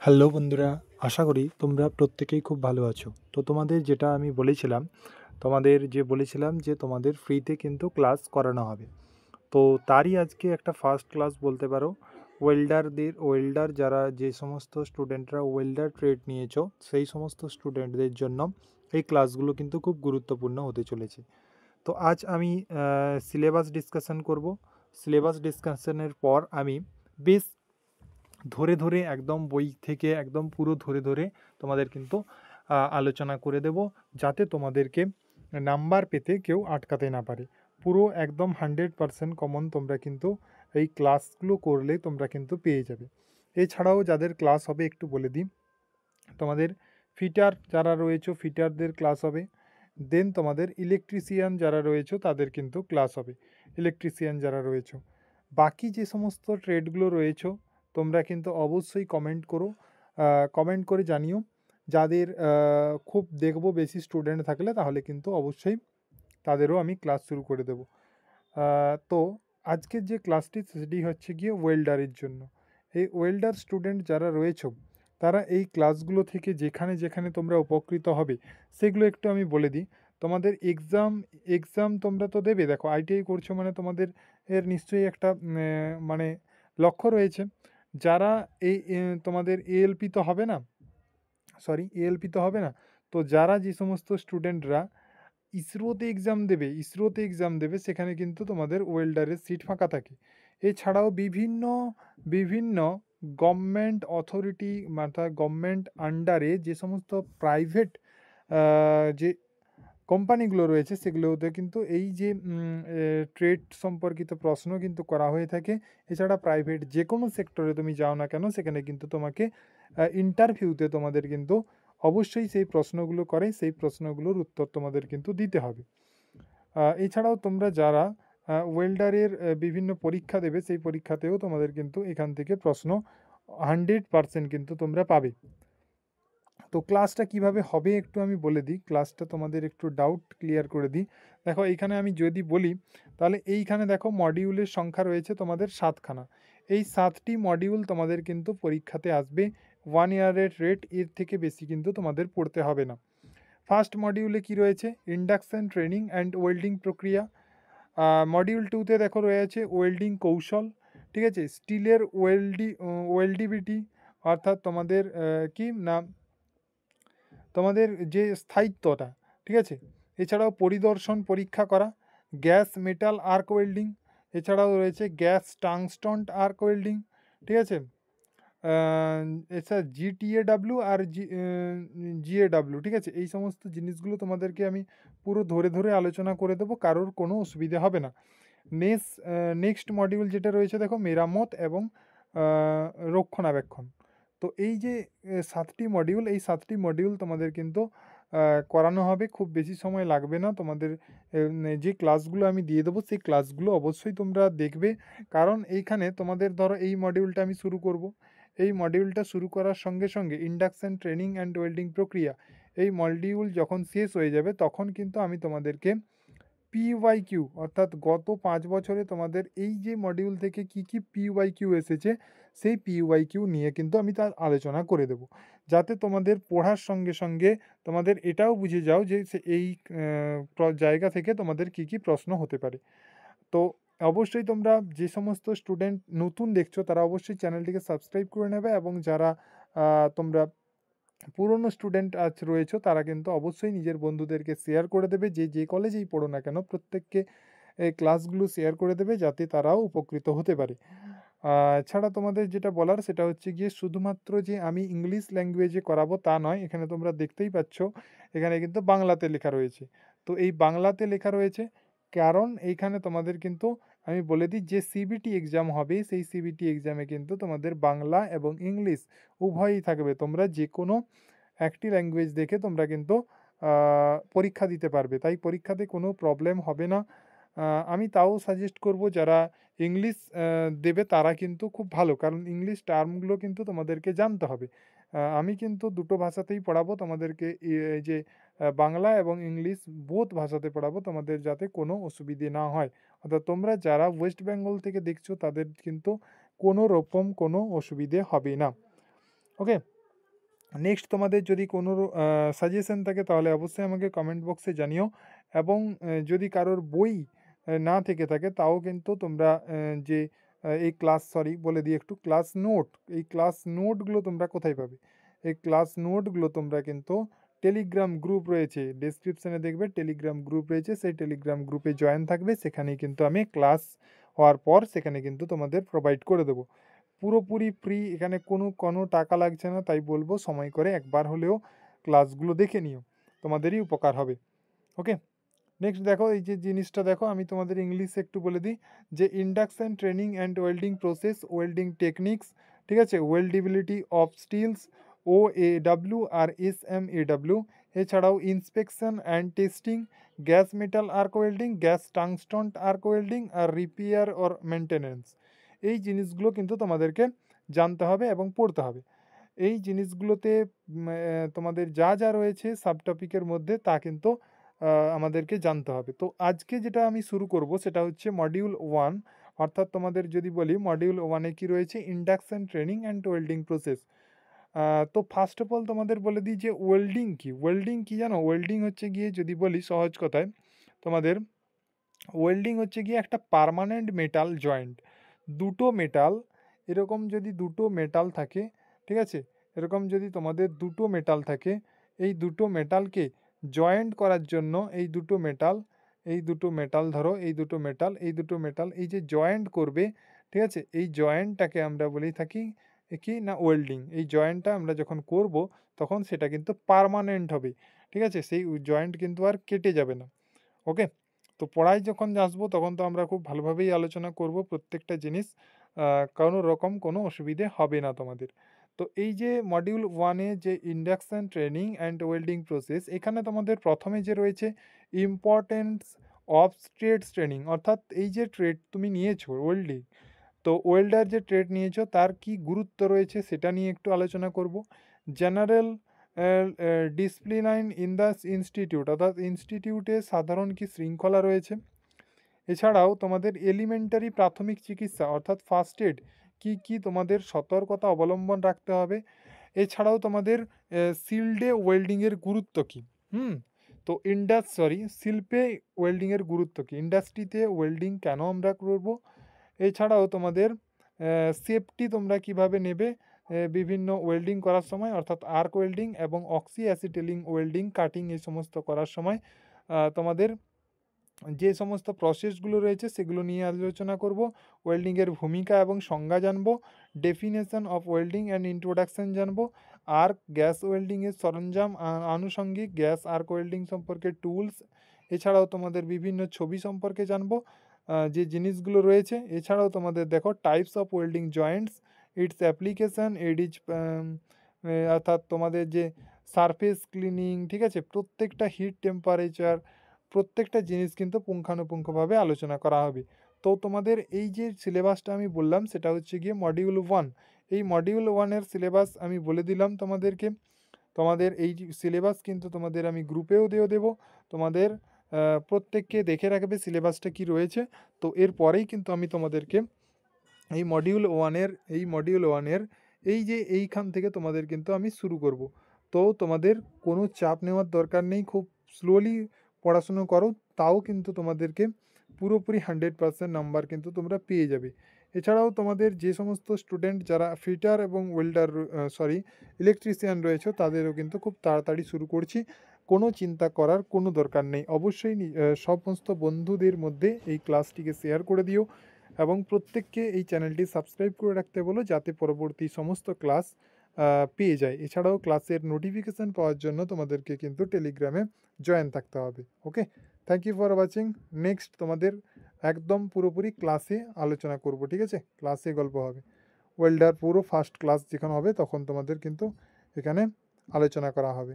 Hello বন্ধুরা, আশা করি তোমরা প্রত্যেকেই খুব ভালো আছো। তো তোমাদের যেটা আমি বলেছিলাম, বলেছিলাম যে তোমাদের ফ্রিতে কিন্তু ক্লাস করানো হবে। তো তারই আজকে একটা ফার্স্ট ক্লাস বলতে পারো। ওয়েল্ডার যারা যে সমস্ত স্টুডেন্টরা ওয়েল্ডার ট্রেড নিয়েছো, সেই সমস্ত স্টুডেন্টদের জন্য এই ক্লাসগুলো কিন্তু খুব গুরুত্বপূর্ণ হতে চলেছে। তো আজ আমি সিলেবাস ডিসকাশন করব। সিলেবাস ডিসকাশনের পর আমি বেশ ধরে ধরে একদম বই থেকে একদম পুরো ধরে ধরে তোমাদের কিন্তু আলোচনা করে দেব, যাতে তোমাদেরকে নাম্বার পেতে কেউ আটকাতে না পারে। পুরো একদম 100% কমন তোমরা কিন্তু এই ক্লাসগুলো করলে তোমরা কিন্তু পেয়ে যাবে। এছাড়াও যাদের ক্লাস হবে একটু বলে দিই, তোমাদের ফিটার যারা রয়েছে ফিটারদের ক্লাস হবে। দেন তোমাদের ইলেকট্রিশিয়ান যারা রয়েছে তাদের কিন্তু ক্লাস হবে, ইলেকট্রিশিয়ান যারা রয়েছে। বাকি যে সমস্ত ট্রেডগুলো রয়েছে তোমরা কিন্তু অবশ্যই কমেন্ট করো, কমেন্ট করে জানিও। যাদের খুব দেখবো বেশি স্টুডেন্ট থাকলে তাহলে কিন্তু অবশ্যই তাদেরও আমি ক্লাস শুরু করে দেবো। তো আজকের যে ক্লাসটি সেটি হচ্ছে গিয়ে ওয়েল্ডারের জন্য। এই ওয়েল্ডার স্টুডেন্ট যারা রয়েছে তারা এই ক্লাসগুলো থেকে যেখানে যেখানে তোমরা উপকৃত হবে সেগুলো একটু আমি বলে দিই। তোমাদের এক্সাম তোমরা তো দেবে, দেখো আইটিআই করছো মানে তোমাদের এর নিশ্চয়ই একটা মানে লক্ষ্য রয়েছে। যারা তোমাদের এএলপি তো হবে না, এএলপি তো হবে না। তো যারা যে সমস্ত স্টুডেন্টরা ইসরোতে এক্সাম দেবে সেখানে কিন্তু তোমাদের ওয়েল্ডারের সিট ফাঁকা থাকে। এছাড়াও বিভিন্ন বিভিন্ন গভর্নমেন্ট অথরিটি, অর্থাৎ গভর্নমেন্ট আন্ডারে যে সমস্ত প্রাইভেট যে কোম্পানিগুলো রয়েছে সেগুলোতে কিন্তু এই যে ট্রেড সম্পর্কিত প্রশ্ন কিন্তু করা হয়ে থাকে। এছাড়া প্রাইভেট যে কোনো সেক্টরে তুমি যাও না কেন সেখানে কিন্তু তোমাকে ইন্টারভিউতে তোমাদের কিন্তু অবশ্যই সেই প্রশ্নগুলো করে, সেই প্রশ্নগুলোর উত্তর তোমাদের কিন্তু দিতে হবে। এছাড়াও তোমরা যারা ওয়েল্ডারের বিভিন্ন পরীক্ষা দেবে সেই পরীক্ষাতেও তোমাদের কিন্তু এখান থেকে প্রশ্ন 100% কিন্তু তোমরা পাবে। তো ক্লাসটা কিভাবে হবে একটু আমি বলে দিই, ক্লাসটা তোমাদের একটু ডাউট ক্লিয়ার করে দিই। দেখো এইখানে আমি যদি বলি তাহলে এইখানে দেখো মডিউলের সংখ্যা রয়েছে তোমাদের 7খানা। এই 7টি মডিউল তোমাদের কিন্তু পরীক্ষাতে আসবে। 1 ইয়ারের রেট, এর থেকে বেশি কিন্তু তোমাদের পড়তে হবে না। ফার্স্ট মডিউলে কি রয়েছে? ইন্ডাকশন, ট্রেনিং অ্যান্ড ওয়েল্ডিং প্রক্রিয়া। মডিউল 2তে দেখো রয়েছে ওয়েল্ডিং কৌশল, ঠিক আছে। স্টিলের ওয়েল্ডিবিলিটি, অর্থাৎ তোমাদের কি না তোমাদের যে স্থায়িত্বটা, ঠিক আছে। এছাড়াও পরিদর্শন পরীক্ষা করা, গ্যাস মেটাল আর্ক ওয়েল্ডিং, এছাড়াও রয়েছে গ্যাস টাংস্টন আর্ক ওয়েল্ডিং, ঠিক আছে। এছাড়া জিটিএডাব্লিউ আর জিএডাব্লিউ, ঠিক আছে। এই সমস্ত জিনিসগুলো তোমাদেরকে আমি পুরো ধরে ধরে আলোচনা করে দেবো, কারোর কোনো অসুবিধা হবে না। নেক্সট মডিউল যেটা রয়েছে দেখো মেরামত এবং রক্ষণাবেক্ষণ। তো এই যে 7টি মডিউল, এই 7টি মডিউল তোমাদের কিন্তু করানো হবে, খুব বেশি সময় লাগবে না। তোমাদের যে ক্লাসগুলো আমি দিয়ে দেবো সেই ক্লাসগুলো অবশ্যই তোমরা দেখবে, কারণ এইখানে তোমাদের ধরো এই মডিউলটা আমি শুরু করব। এই মডিউলটা শুরু করার সঙ্গে সঙ্গে ইন্ডাকশন, ট্রেনিং অ্যান্ড ওয়েল্ডিং প্রক্রিয়া, এই মডিউল যখন শেষ হয়ে যাবে তখন কিন্তু আমি তোমাদেরকে পিওয়াইকিউ, অর্থাৎ গত 5 বছরে তোমাদের এই যে মডিউল থেকে কি কি পিওয়াইকিউ এসেছে সেই পিওয়াইকিউ নিয়ে কিন্তু আমি তার আলোচনা করে দেব, যাতে তোমাদের পড়ার সঙ্গে সঙ্গে তোমাদের এটাও বুঝে যাও যে এই জায়গা থেকে তোমাদের কি কি প্রশ্ন হতে পারে। তো অবশ্যই তোমরা যে সমস্ত স্টুডেন্ট নতুন দেখছো তারা অবশ্যই চ্যানেলটিকে সাবস্ক্রাইব করে নেবে, এবং যারা তোমরা পুরনো স্টুডেন্ট আজ রয়েছে তারা কিন্তু অবশ্যই নিজের বন্ধুদেরকে শেয়ার করে দেবে, যে যে কলেজেই পড়ো না কেন প্রত্যেককে এই ক্লাসগুলো শেয়ার করে দেবে, যাতে তারাও উপকৃত হতে পারে। এছাড়া তোমাদের যেটা বলার সেটা হচ্ছে গিয়ে শুধুমাত্র যে আমি ইংলিশ ল্যাঙ্গুয়েজে করাবো তা নয়, এখানে তোমরা দেখতেই পাচ্ছ এখানে কিন্তু বাংলাতে লেখা রয়েছে। তো এই বাংলাতে লেখা রয়েছে কারণ এইখানে তোমাদের কিন্তু আমি বলে দিই যে সিবিটি এক্সাম হবে, সেই সিবিটি এক্সামে কিন্তু তোমাদের বাংলা এবং ইংলিশ উভয়ই থাকবে। তোমরা যে কোনো একটি ল্যাঙ্গুয়েজ দেখে তোমরা কিন্তু পরীক্ষা দিতে পারবে, তাই পরীক্ষাতে কোনো প্রবলেম হবে না। আমি তাও সাজেস্ট করব যারা ইংলিশ দেবে তারা কিন্তু খুব ভালো, কারণ ইংলিশ টার্মগুলো কিন্তু তোমাদেরকে জানতে হবে। আমি কিন্তু দুটো ভাষাতেই পড়াবো তোমাদেরকে, এই যে বাংলা এবং ইংলিশ বোথ ভাষাতে পড়াবো, তোমাদের যাতে কোনো অসুবিধে না হয়। অর্থাৎ তোমরা যারা ওয়েস্ট বেঙ্গল থেকে দেখছো তাদের কিন্তু কোনো রকম কোনো অসুবিধে হবে না। ওকে। নেক্সট তোমাদের যদি কোনো সাজেশন থাকে তাহলে অবশ্যই আমাকে কমেন্ট বক্সে জানিও, এবং যদি কারোর বই না থেকে থাকে তাও কিন্তু তোমরা যে এই ক্লাস, সরি বলে দিই একটু, ক্লাস নোট, এই ক্লাস নোটগুলো তোমরা কোথায় পাবে? এই ক্লাস নোটগুলো তোমরা কিন্তু টেলিগ্রাম গ্রুপ রয়েছে, ডেসক্রিপশনে দেখবে টেলিগ্রাম গ্রুপ রয়েছে, সেই টেলিগ্রাম গ্রুপে জয়েন থাকবে, সেখানেই কিন্তু আমি ক্লাস হওয়ার পর সেখানে কিন্তু তোমাদের প্রোভাইড করে দেবো। পুরোপুরি ফ্রি, এখানে কোনো কোনো টাকা লাগছে না, তাই বলবো সময় করে একবার হলেও ক্লাসগুলো দেখে নিও, তোমাদেরই উপকার হবে। ওকে, নেক্সট দেখো, এই যে জিনিসটা দেখো, আমি তোমাদের ইংলিশে একটু বলে দিই যে induction training and welding process, welding techniques, ঠিক আছে, ওয়েল্ডিবিলিটি অফ স্টিলস, OAW আর SMAW, এছাড়াও inspection and testing, gas metal arc welding, gas tungsten arc welding, আর রিপেয়ার অর মেনটেনেন্স, এই জিনিসগুলো কিন্তু তোমাদেরকে জানতে হবে এবং পড়তে হবে। এই জিনিসগুলোতে তোমাদের যা যা রয়েছে সাব টপিকের মধ্যে তা কিন্তু আমাদেরকে জানতে হবে। তো আজকে যেটা আমি শুরু করব সেটা হচ্ছে মডিউল 1, অর্থাৎ তোমাদের যদি বলি মডিউল 1-এ কী রয়েছে, induction training and welding process. তো ফার্স্ট অফ অল তোমাদের বলে দিই যে ওয়েল্ডিং কী। ওয়েল্ডিং কী জানো? ওয়েল্ডিং হচ্ছে গিয়ে, যদি বলি সহজ কথায় তোমাদের, ওয়েল্ডিং হচ্ছে গিয়ে একটা পার্মানেন্ট মেটাল জয়েন্ট, দুটো মেটাল, এরকম যদি দুটো মেটাল থাকে, ঠিক আছে, এরকম যদি তোমাদের দুটো মেটাল থাকে, এই দুটো মেটালকে জয়েন্ট করার জন্য এই দুটো মেটাল, এই দুটো মেটাল ধরো, এই দুটো মেটাল, এই দুটো মেটাল, এই যে জয়েন্ট করবে, ঠিক আছে, এই জয়েন্টটাকে আমরা বলে থাকি কি না ওয়েল্ডিং। এই জয়েন্টটা আমরা যখন করব তখন সেটা কিন্তু পার্মানেন্ট হবে, ঠিক আছে, সেই জয়েন্ট কিন্তু আর কেটে যাবে না। ওকে, তো পড়ায় যখন আসবো তখন তো আমরা খুব ভালোভাবেই আলোচনা করব প্রত্যেকটা জিনিস, কোনো রকম কোনো অসুবিধে হবে না তোমাদের। তো এই যে মডিউল 1-এ যে induction training and welding process, এখানে তোমাদের প্রথমে যে রয়েছে ইম্পর্টেন্স অফ ট্রেডস ট্রেনিং, অর্থাৎ এই যে ট্রেড তুমি নিয়েছো ওয়েল্ডিং, তো ওয়েল্ডার যে ট্রেড নিয়েছো তার কি গুরুত্ব রয়েছে সেটা নিয়ে একটু আলোচনা করব। General discipline in the institute, অর্থাৎ ইনস্টিটিউটে সাধারণ কি শৃঙ্খলা রয়েছে, এছাড়াও তোমাদের এলিমেন্টারি প্রাথমিক চিকিৎসা অর্থাৎ ফার্স্ট এড কি কি তোমাদের সতর্কতা অবলম্বন রাখতে হবে, এছাড়াও তোমাদের শিল্ডে ওয়েল্ডিংয়ের গুরুত্ব কী, তো শিল্পে ওয়েল্ডিংয়ের গুরুত্ব কী, ইন্ডাস্ট্রিতে ওয়েল্ডিং কেন আমরা করব, এছাড়াও তোমাদের সেফটি তোমরা কিভাবে নেবে বিভিন্ন ওয়েল্ডিং করার সময়, অর্থাৎ আর্ক ওয়েল্ডিং এবং অক্সি অ্যাসিটিলিং ওয়েল্ডিং, কাটিং, এই সমস্ত করার সময় তোমাদের যে সমস্ত প্রসেসগুলো রয়েছে সেগুলো নিয়ে আলোচনা করব। ওয়েল্ডিংয়ের ভূমিকা এবং সংজ্ঞা জানব, definition of welding and introduction জানব, আর্ক গ্যাস ওয়েল্ডিংয়ের সরঞ্জাম, আনুষঙ্গিক গ্যাস আর্ক ওয়েল্ডিং সম্পর্কে টুলস, এছাড়াও তোমাদের বিভিন্ন ছবি সম্পর্কে জানব, যে জিনিসগুলো রয়েছে। এছাড়াও তোমাদের দেখো types of welding joints, its application, edges, অর্থাৎ তোমাদের যে সারফেস ক্লিনিং, ঠিক আছে, প্রত্যেকটা হিট টেম্পারেচার, প্রত্যেকটা জিনিস কিন্তু পুঙ্খানুপুঙ্খভাবে আলোচনা করা হবে। তো তোমাদের এই যে সিলেবাসটা আমি বললাম সেটা হচ্ছে গিয়ে মডিউল 1। এই মডিউল 1-এর সিলেবাস আমি বলে দিলাম তোমাদেরকে। তোমাদের এই সিলেবাস কিন্তু তোমাদের আমি গ্রুপেও দেবো, তোমাদের প্রত্যেককে দেখে রাখবে সিলেবাসটা কি রয়েছে। তো এরপরেই কিন্তু আমি তোমাদেরকে এই মডিউল 1-এর এই যে এইখান থেকে তোমাদের কিন্তু আমি শুরু করব। তো তোমাদের কোনো চাপ নেওয়ার দরকার নেই, খুব স্লোলি পড়াশুনো করো, তাও কিন্তু তোমাদেরকে পুরোপুরি 100% নাম্বার কিন্তু তোমরা পেয়ে যাবে। এছাড়াও তোমাদের যে সমস্ত স্টুডেন্ট যারা ফিটার এবং ওয়েল্ডার, ইলেকট্রিশিয়ান রয়েছে, তাদেরও কিন্তু খুব তাড়াতাড়ি শুরু করছি, কোনো চিন্তা করার কোনো দরকার নেই। অবশ্যই সমস্ত বন্ধুদের মধ্যে এই ক্লাসটিকে শেয়ার করে দিও এবং প্রত্যেককে এই চ্যানেলটি সাবস্ক্রাইব করে রাখতে বলো, যাতে পরবর্তী সমস্ত ক্লাস পেয়ে যায়। এছাড়াও ক্লাসের নোটিফিকেশান পাওয়ার জন্য তোমাদেরকে কিন্তু টেলিগ্রামে জয়েন থাকতে হবে। Okay, thank you for watching. Next তোমাদের একদম পুরোপুরি ক্লাসে আলোচনা করব, ঠিক আছে, ক্লাসে গল্প হবে। ওয়েল্ডার পুরো ফার্স্ট ক্লাস যখন হবে তখন তোমাদের কিন্তু এখানে আলোচনা করা হবে।